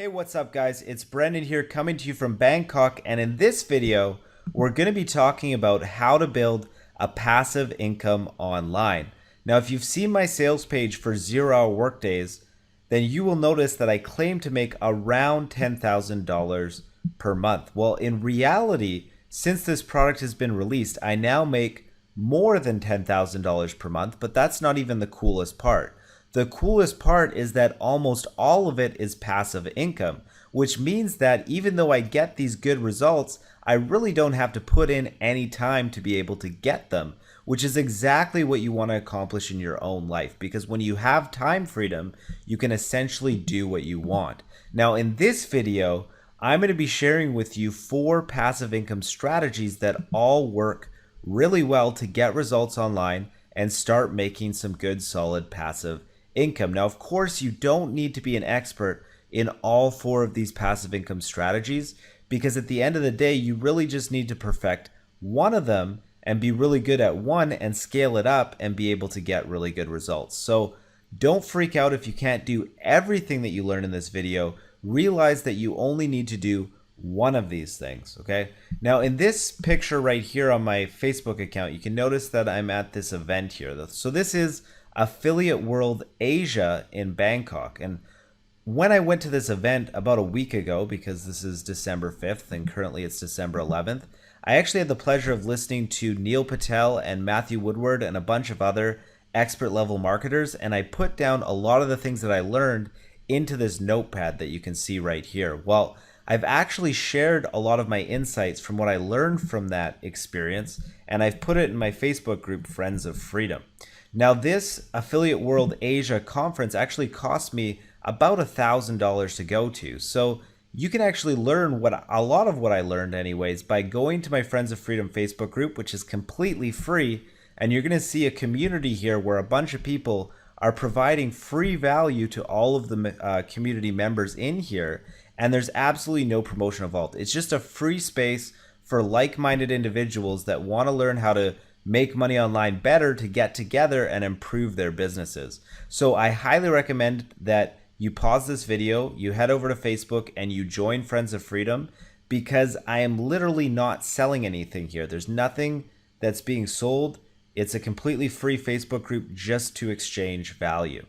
Hey, what's up guys? It's Brendan here coming to you from Bangkok, and in this video, we're going to be talking about how to build a passive income online. Now, if you've seen my sales page for 0-hour workdays, then you will notice that I claim to make around $10,000 per month. Well, in reality, since this product has been released, I now make more than $10,000 per month, but that's not even the coolest part. The coolest part is that almost all of it is passive income, which means that even though I get these good results, I really don't have to put in any time to be able to get them, which is exactly what you want to accomplish in your own life. Because when you have time freedom, you can essentially do what you want. Now, in this video, I'm going to be sharing with you 4 passive income strategies that all work really well to get results online and start making some good, solid passive income. Now, of course, you don't need to be an expert in all 4 of these passive income strategies, because at the end of the day, you really just need to perfect one of them and be really good at one and scale it up and be able to get really good results. So don't freak out if you can't do everything that you learn in this video. Realize that you only need to do one of these things, okay? Now, in this picture right here on my Facebook account, you can notice that I'm at this event here. So this is Affiliate World Asia in Bangkok. And when I went to this event about a week ago, because this is December 5th and currently it's December 11th, I actually had the pleasure of listening to Neil Patel and Matthew Woodward and a bunch of other expert level marketers. And I put down a lot of the things that I learned into this notepad that you can see right here. Well, I've actually shared a lot of my insights from what I learned from that experience, and I've put it in my Facebook group, Friends of Freedom. Now, this Affiliate World Asia conference actually cost me about $1,000 to go to. So you can actually learn a lot of what I learned anyways by going to my Friends of Freedom Facebook group, which is completely free. And you're going to see a community here where a bunch of people are providing free value to all of the community members in here. And there's absolutely no promotion involved. It's just a free space for like-minded individuals that want to learn how to make money online better, to get together and improve their businesses. So I highly recommend that you pause this video, you head over to Facebook and you join Friends of Freedom, because I am literally not selling anything here. There's nothing that's being sold. It's a completely free Facebook group just to exchange value.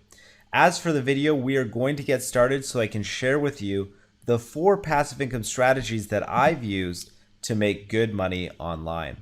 As for the video, we are going to get started so I can share with you the 4 passive income strategies that I've used to make good money online.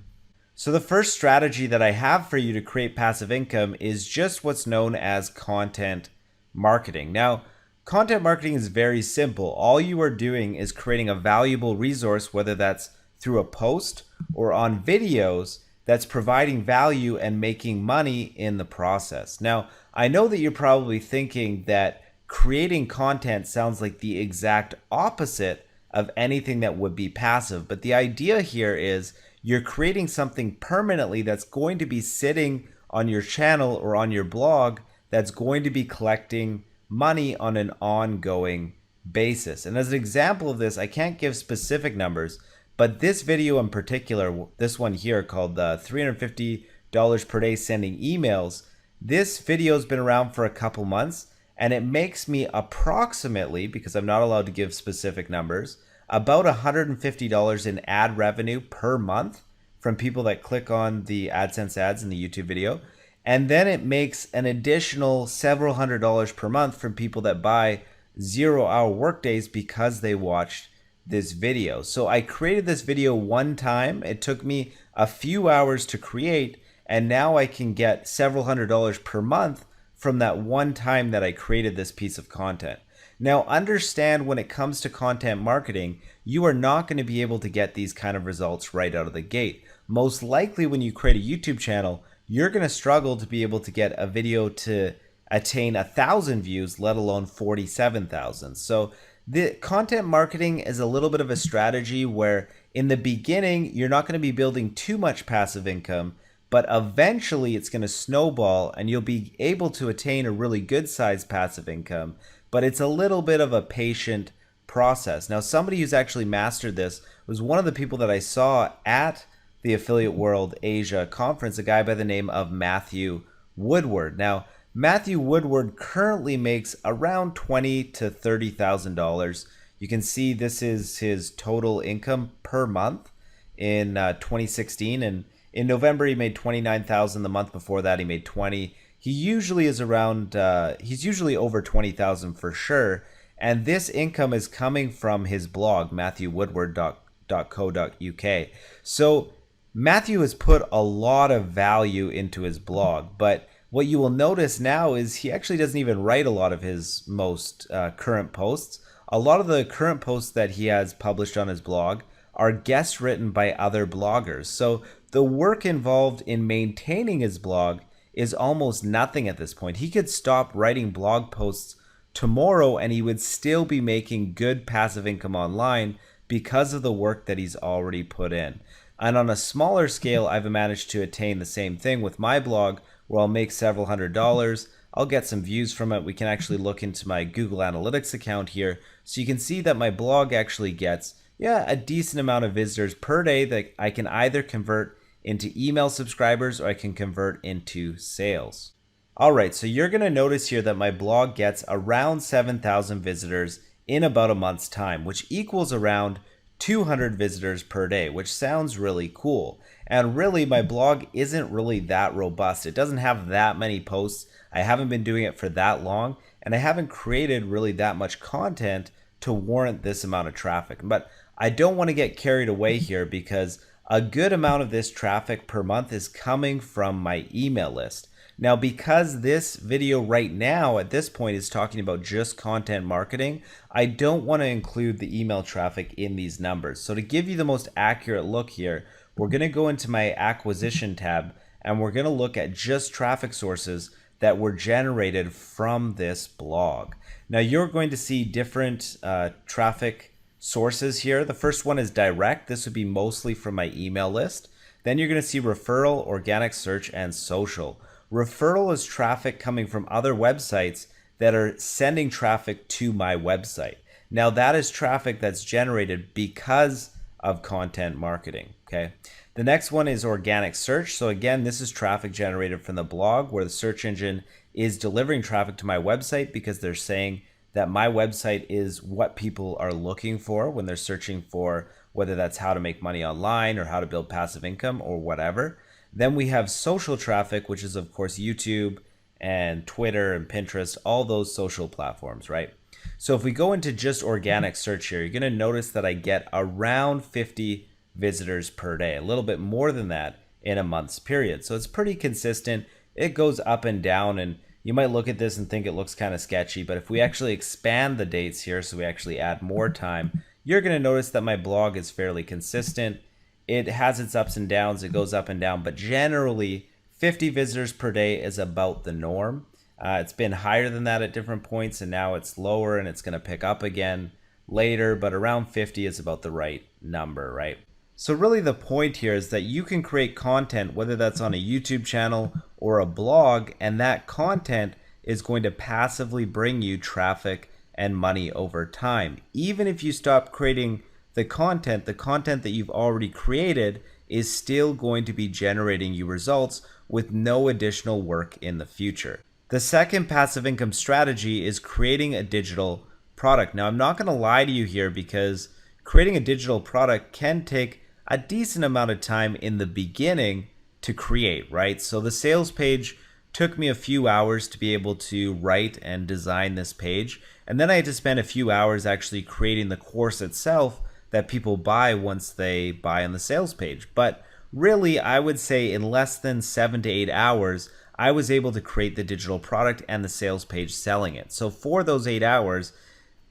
So the first strategy that I have for you to create passive income is just what's known as content marketing. Now, content marketing is very simple. All you are doing is creating a valuable resource, whether that's through a post or on videos, that's providing value and making money in the process. Now, I know that you're probably thinking that creating content sounds like the exact opposite of anything that would be passive, but the idea here is you're creating something permanently that's going to be sitting on your channel or on your blog that's going to be collecting money on an ongoing basis. And as an example of this, I can't give specific numbers, but this video in particular, this one here called $350 per day sending emails, this video has been around for a couple months, and it makes me approximately, because I'm not allowed to give specific numbers, about $150 in ad revenue per month from people that click on the AdSense ads in the YouTube video. And then it makes an additional several $100s per month from people that buy 0-hour workdays because they watched this video. So I created this video one time. It took me a few hours to create, and now I can get several $100s per month from that one time that I created this piece of content. Now, understand, when it comes to content marketing, you are not going to be able to get these kind of results right out of the gate. Most likely when you create a YouTube channel, you're going to struggle to be able to get a video to attain 1,000 views, let alone 47,000. So the content marketing is a little bit of a strategy where in the beginning, you're not going to be building too much passive income, but eventually it's going to snowball and you'll be able to attain a really good sized passive income. But it's a little bit of a patient process. Now, somebody who's actually mastered this was one of the people that I saw at the Affiliate World Asia conference, a guy by the name of Matthew Woodward. Now, Matthew Woodward currently makes around $20,000 to $30,000 You can see this is his total income per month in 2016, and in November he made 29,000. The month before that he made 20. He usually is around he's usually over 20,000 for sure, and this income is coming from his blog matthewwoodward.co.uk. So Matthew has put a lot of value into his blog, but what you will notice now is he actually doesn't even write a lot of his most current posts. A lot of the current posts that he has published on his blog are guest written by other bloggers. So the work involved in maintaining his blog is almost nothing at this point. He could stop writing blog posts tomorrow and he would still be making good passive income online because of the work that he's already put in. And on a smaller scale, I've managed to attain the same thing with my blog, where I'll make several $100s. I'll get some views from it. We can actually look into my Google Analytics account here. So you can see that my blog actually gets, a decent amount of visitors per day that I can either convert into email subscribers or I can convert into sales. All right, so you're going to notice here that my blog gets around 7,000 visitors in about a month's time, which equals around 200 visitors per day, which sounds really cool. And really, my blog isn't really that robust. It doesn't have that many posts. I haven't been doing it for that long, and I haven't created really that much content to warrant this amount of traffic. But I don't want to get carried away here, because a good amount of this traffic per month is coming from my email list. Now, because this video right now at this point is talking about just content marketing, I don't want to include the email traffic in these numbers. So to give you the most accurate look here, we're going to go into my acquisition tab and we're going to look at just traffic sources that were generated from this blog. Now you're going to see different traffic sources here. The first one is direct. This would be mostly from my email list. Then you're going to see referral, organic search, and social. Referral is traffic coming from other websites that are sending traffic to my website. Now that is traffic that's generated because of content marketing, okay? The next one is organic search. So again, this is traffic generated from the blog, where the search engine is delivering traffic to my website because they're saying that my website is what people are looking for when they're searching for, whether that's how to make money online or how to build passive income or whatever. Then we have social traffic, which is of course YouTube and Twitter and Pinterest, all those social platforms, right? So if we go into just organic search here, you're going to notice that I get around 50 visitors per day, a little bit more than that in a month's period. So it's pretty consistent. It goes up and down, and you might look at this and think it looks kind of sketchy, but if we actually expand the dates here, so we actually add more time, you're going to notice that my blog is fairly consistent. It has its ups and downs, it goes up and down, but generally 50 visitors per day is about the norm. It's been higher than that at different points, and now it's lower and it's going to pick up again later, but around 50 is about the right number, right? So really the point here is that you can create content, whether that's on a YouTube channel or a blog, and that content is going to passively bring you traffic and money over time. Even if you stop creating the content that you've already created is still going to be generating you results with no additional work in the future. The second passive income strategy is creating a digital product. Now, I'm not going to lie to you here, because creating a digital product can take a decent amount of time in the beginning to create, right? So the sales page took me a few hours to be able to write and design this page. And then I had to spend a few hours actually creating the course itself that people buy once they buy on the sales page. But really, I would say in less than 7 to 8 hours, I was able to create the digital product and the sales page selling it. So for those 8 hours,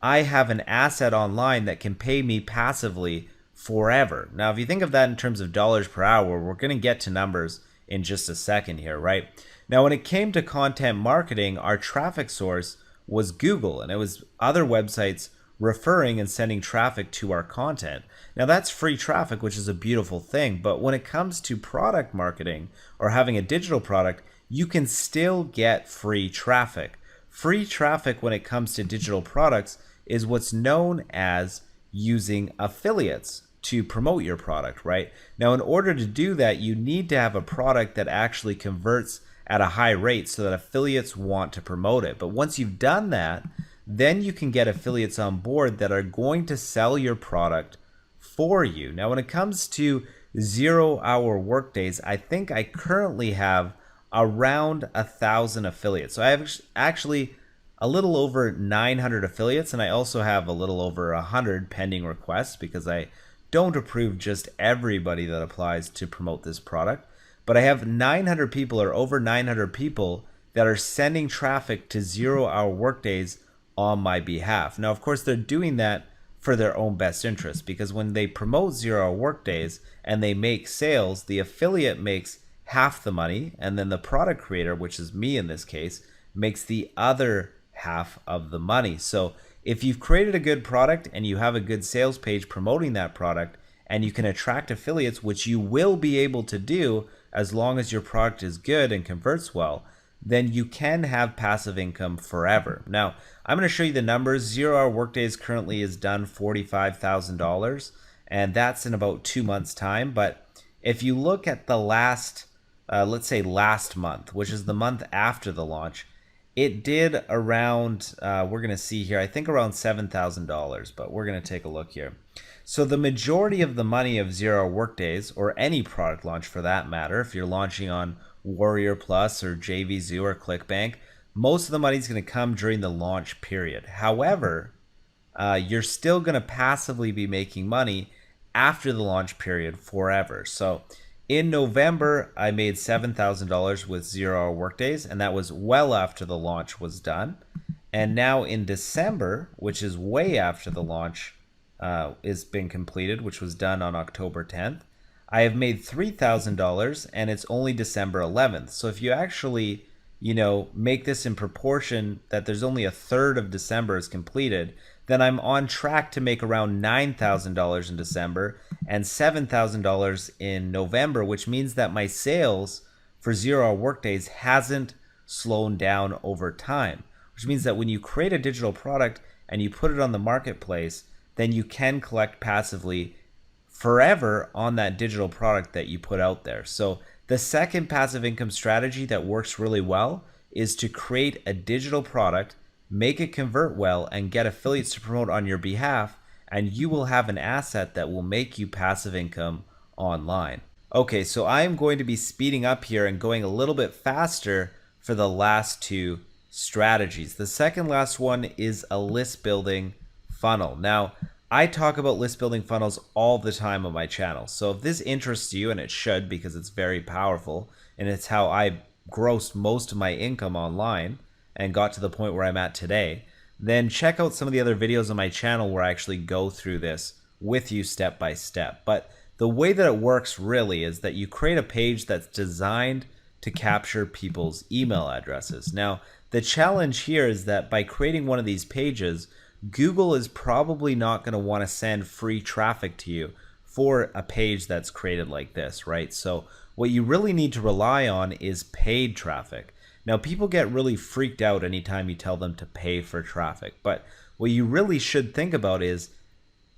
I have an asset online that can pay me passively forever. Now, if you think of that in terms of dollars per hour, we're going to get to numbers in just a second here, right? Now, when it came to content marketing, our traffic source was Google, and it was other websites referring and sending traffic to our content. Now that's free traffic, which is a beautiful thing, but when it comes to product marketing or having a digital product, you can still get free traffic. Free traffic when it comes to digital products is what's known as using affiliates to promote your product, right? Now, in order to do that, you need to have a product that actually converts at a high rate so that affiliates want to promote it. But once you've done that, then you can get affiliates on board that are going to sell your product for you. Now, when it comes to 0-hour workdays, I think I currently have around 1,000 affiliates. So I have actually a little over 900 affiliates, and I also have a little over 100 pending requests because I don't approve just everybody that applies to promote this product. But I have 900 people, or over 900 people, that are sending traffic to 0-hour workdays on my behalf. Now, of course, they're doing that for their own best interest, because when they promote 0-hour workdays and they make sales, the affiliate makes half the money, and then the product creator, which is me in this case, makes the other half of the money. So if you've created a good product and you have a good sales page promoting that product, and you can attract affiliates, which you will be able to do as long as your product is good and converts well, then you can have passive income forever. Now, I'm going to show you the numbers. 0-hour workdays currently is done $45,000, and that's in about 2 months' time. But if you look at the last, let's say last month, which is the month after the launch, it did around, we're going to see here, I think around $7,000, but we're going to take a look here. So the majority of the money of 0-hour workdays, or any product launch for that matter, if you're launching on Warrior Plus or JVZoo or ClickBank, most of the money is going to come during the launch period. However, you're still going to passively be making money after the launch period forever. So in November, I made $7,000 with 0-hour workdays, and that was well after the launch was done. And now in December, which is way after the launch is been completed, which was done on October 10th, I have made $3,000, and it's only December 11th. So if you actually, make this in proportion that there's only a third of December is completed, then I'm on track to make around $9,000 in December and $7,000 in November, which means that my sales for 0-hour workdays hasn't slowed down over time, which means that when you create a digital product and you put it on the marketplace, then you can collect passively forever on that digital product that you put out there. So the second passive income strategy that works really well is to create a digital product, make it convert well, and get affiliates to promote on your behalf, and you will have an asset that will make you passive income online. Okay, so I'm going to be speeding up here and going a little bit faster for the last two strategies. The second last one is a list building funnel. Now, I talk about list building funnels all the time on my channel. So if this interests you, and it should because it's very powerful and it's how I grossed most of my income online and got to the point where I'm at today, then check out some of the other videos on my channel where I actually go through this with you step by step. But the way that it works really is that you create a page that's designed to capture people's email addresses. Now, the challenge here is that by creating one of these pages, Google is probably not going to want to send free traffic to you for a page that's created like this, right? So what you really need to rely on is paid traffic. Now, people get really freaked out anytime you tell them to pay for traffic, but what you really should think about is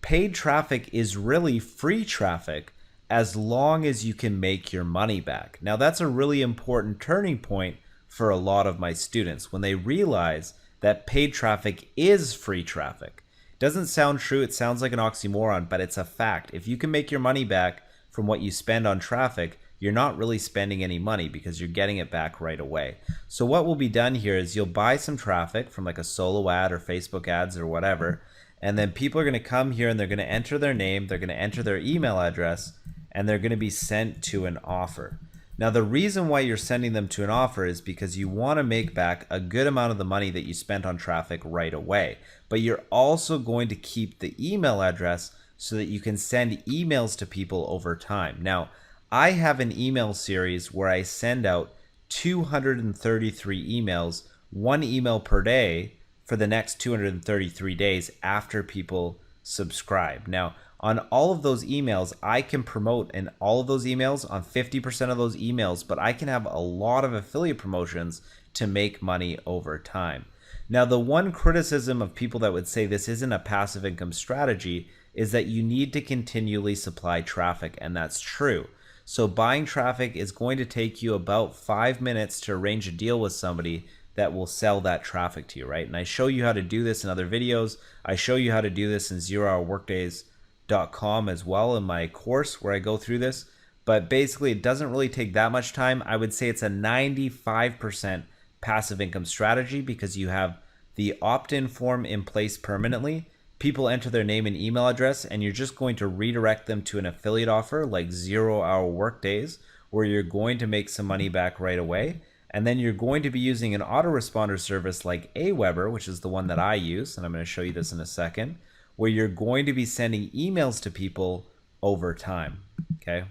paid traffic is really free traffic as long as you can make your money back. Now, that's a really important turning point for a lot of my students when they realize that paid traffic is free traffic. Doesn't sound true, it sounds like an oxymoron, but it's a fact. If you can make your money back from what you spend on traffic, you're not really spending any money because you're getting it back right away. So what will be done here is you'll buy some traffic from like a solo ad or Facebook ads or whatever, and then people are going to come here and they're going to enter their name, they're going to enter their email address, and they're going to be sent to an offer. Now, the reason why you're sending them to an offer is because you want to make back a good amount of the money that you spent on traffic right away. But you're also going to keep the email address so that you can send emails to people over time. Now, I have an email series where I send out 233 emails, 1 email per day for the next 233 days after people subscribe. Now, on all of those emails, I can promote in all of those emails on 50% of those emails, but I can have a lot of affiliate promotions to make money over time. Now, the one criticism of people that would say this isn't a passive income strategy is that you need to continually supply traffic, and that's true. So buying traffic is going to take you about 5 minutes to arrange a deal with somebody that will sell that traffic to you, right? And I show you how to do this in other videos. I show you how to do this in zerohourworkdays.com as well in my course where I go through this. But basically, it doesn't really take that much time. I would say it's a 95% passive income strategy because you have the opt-in form in place permanently. People enter their name and email address, and you're just going to redirect them to an affiliate offer like 0 Hour Workdays, where you're going to make some money back right away. And then you're going to be using an autoresponder service like Aweber, which is the one that I use, and I'm going to show you this in a second, where you're going to be sending emails to people over time, okay?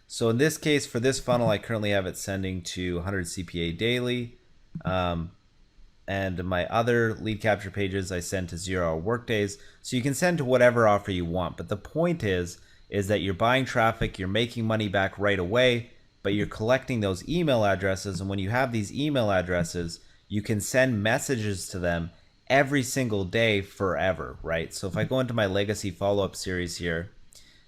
So in this case, for this funnel, I currently have it sending to 100 CPA daily. And my other lead capture pages, I send to 0 Hour Workdays. So you can send to whatever offer you want. But the point is that you're buying traffic, you're making money back right away, but you're collecting those email addresses. And when you have these email addresses, you can send messages to them every single day forever, right? So if I go into my legacy follow-up series here,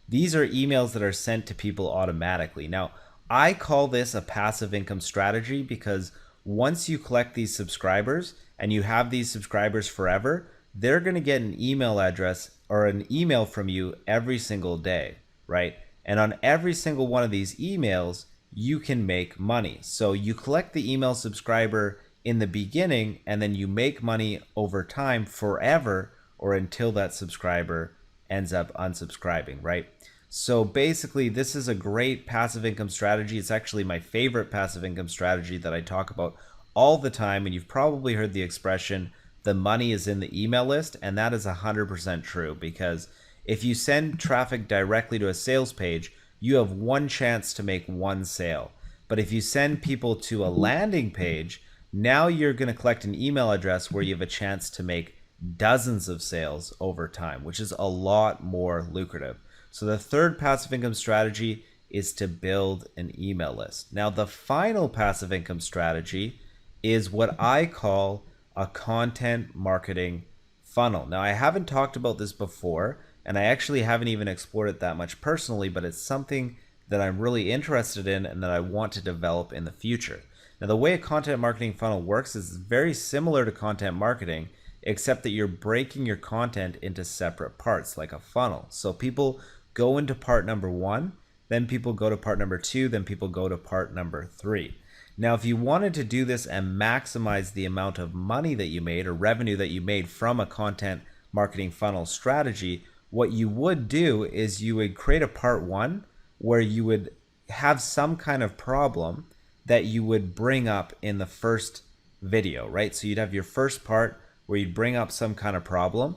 these are emails that are sent to people automatically. Now, I call this a passive income strategy because once you collect these subscribers and you have these subscribers forever, they're going to get an email address or an email from you every single day, right? And on every single one of these emails, you can make money. So you collect the email subscriber in the beginning and then you make money over time forever or until that subscriber ends up unsubscribing, right? So basically, this is a great passive income strategy. It's actually my favorite passive income strategy that I talk about all the time. And you've probably heard the expression, the money is in the email list. And that is 100% true, because if you send traffic directly to a sales page, you have one chance to make one sale. But if you send people to a landing page, now you're going to collect an email address where you have a chance to make dozens of sales over time, which is a lot more lucrative. So the third passive income strategy is to build an email list. Now, the final passive income strategy is what I call a content marketing funnel. Now, I haven't talked about this before, and I actually haven't even explored it that much personally, but it's something that I'm really interested in and that I want to develop in the future. Now, the way a content marketing funnel works is very similar to content marketing, except that you're breaking your content into separate parts like a funnel. So people go into part number 1, then people go to part number 2, then people go to part number 3. Now, if you wanted to do this and maximize the amount of money that you made or revenue that you made from a content marketing funnel strategy, what you would do is you would create a part 1 where you would have some kind of problem that you would bring up in the first video, right? So you'd have your first part where you'd bring up some kind of problem,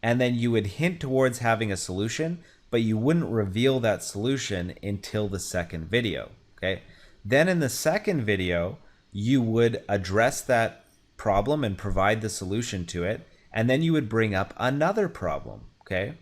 and then you would hint towards having a solution, but you wouldn't reveal that solution until the second video, okay? Then in the second video, you would address that problem and provide the solution to it, and then you would bring up another problem, okay?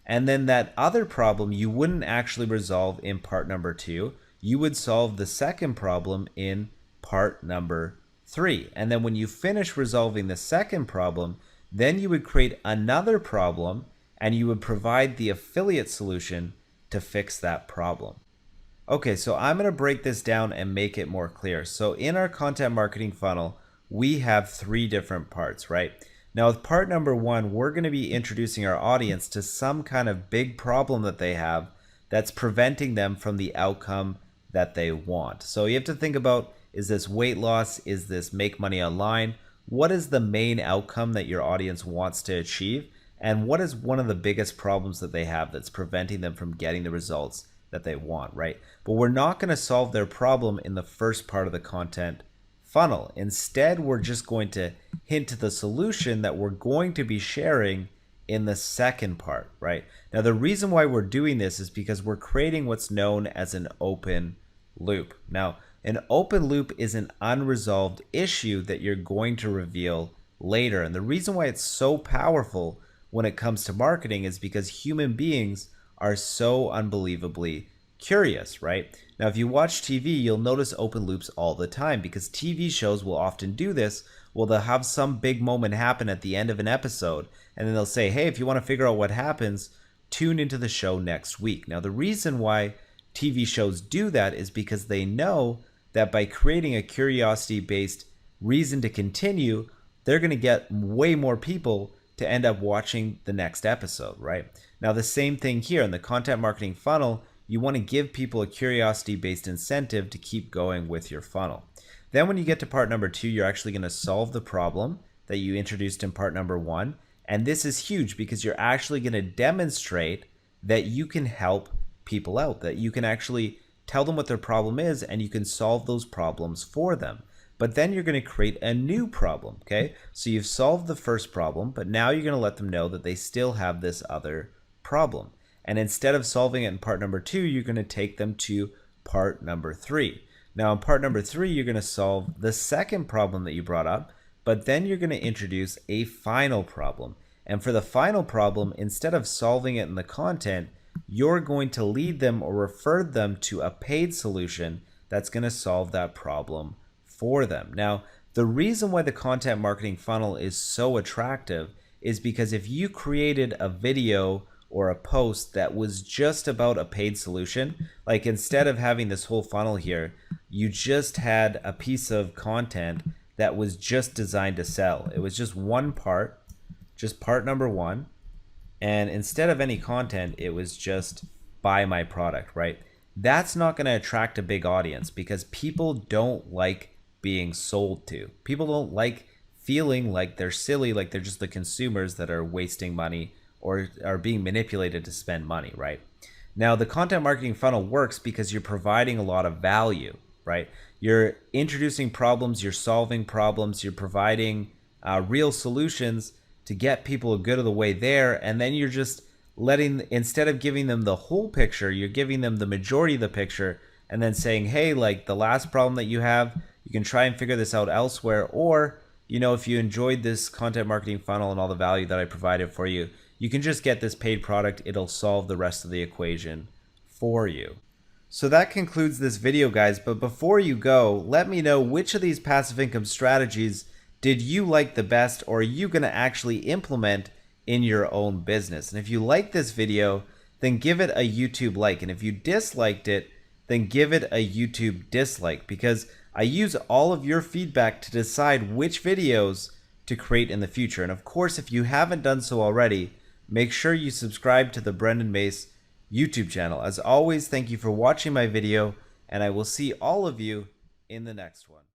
And then that other problem you wouldn't actually resolve in part number 2. You would solve the second problem in part number 3. And then when you finish resolving the second problem, then you would create another problem and you would provide the affiliate solution to fix that problem. Okay, so I'm going to break this down and make it more clear. So in our content marketing funnel, we have 3 different parts, right? Now with part number 1, we're going to be introducing our audience to some kind of big problem that they have that's preventing them from the outcome that they want. So you have to think about, is this weight loss? Is this make money online? What is the main outcome that your audience wants to achieve? And what is one of the biggest problems that they have that's preventing them from getting the results that they want, right? But we're not going to solve their problem in the first part of the content funnel. Instead, we're just going to hint to the solution that we're going to be sharing in the second part, right? Now, the reason why we're doing this is because we're creating what's known as an open loop. Now, an open loop is an unresolved issue that you're going to reveal later. And the reason why it's so powerful when it comes to marketing is because human beings are so unbelievably curious, right? Now, if you watch TV, you'll notice open loops all the time because TV shows will often do this. Well, they'll have some big moment happen at the end of an episode, and then they'll say, hey, if you want to figure out what happens, tune into the show next week. Now, the reason why TV shows do that is because they know that by creating a curiosity-based reason to continue, they're going to get way more people to end up watching the next episode, right? Now, the same thing here in the content marketing funnel, you want to give people a curiosity-based incentive to keep going with your funnel. Then when you get to part number 2, you're actually going to solve the problem that you introduced in part number 1. And this is huge because you're actually going to demonstrate that you can help people out, that you can actually tell them what their problem is and you can solve those problems for them. But then you're going to create a new problem, okay? So you've solved the first problem, but now you're going to let them know that they still have this other problem. And instead of solving it in part number 2, you're going to take them to part number 3. Now in part number 3, you're going to solve the second problem that you brought up, but then you're going to introduce a final problem. And for the final problem, instead of solving it in the content, you're going to lead them or refer them to a paid solution that's going to solve that problem for them. Now, the reason why the content marketing funnel is so attractive is because if you created a video or a post that was just about a paid solution, like instead of having this whole funnel here, you just had a piece of content that was just designed to sell. It was just one part, just part number 1. And instead of any content, it was just buy my product, right? That's not going to attract a big audience because people don't like being sold to. People don't like feeling like they're silly, like they're just the consumers that are wasting money or are being manipulated to spend money, right? Now, the content marketing funnel works because you're providing a lot of value, right? You're introducing problems, you're solving problems, you're providing real solutions to get people a good of the way there, and then you're just letting, instead of giving them the whole picture, you're giving them the majority of the picture and then saying, hey, like the last problem that you have, you can try and figure this out elsewhere, or, you know, if you enjoyed this content marketing funnel and all the value that I provided for you, you can just get this paid product. It'll solve the rest of the equation for you. So that concludes this video, guys. But before you go, let me know which of these passive income strategies did you like the best, or are you going to actually implement in your own business? And if you like this video, then give it a YouTube like. And if you disliked it, then give it a YouTube dislike, because I use all of your feedback to decide which videos to create in the future. And of course, if you haven't done so already, make sure you subscribe to the Brendan Mace YouTube channel. As always, thank you for watching my video, and I will see all of you in the next one.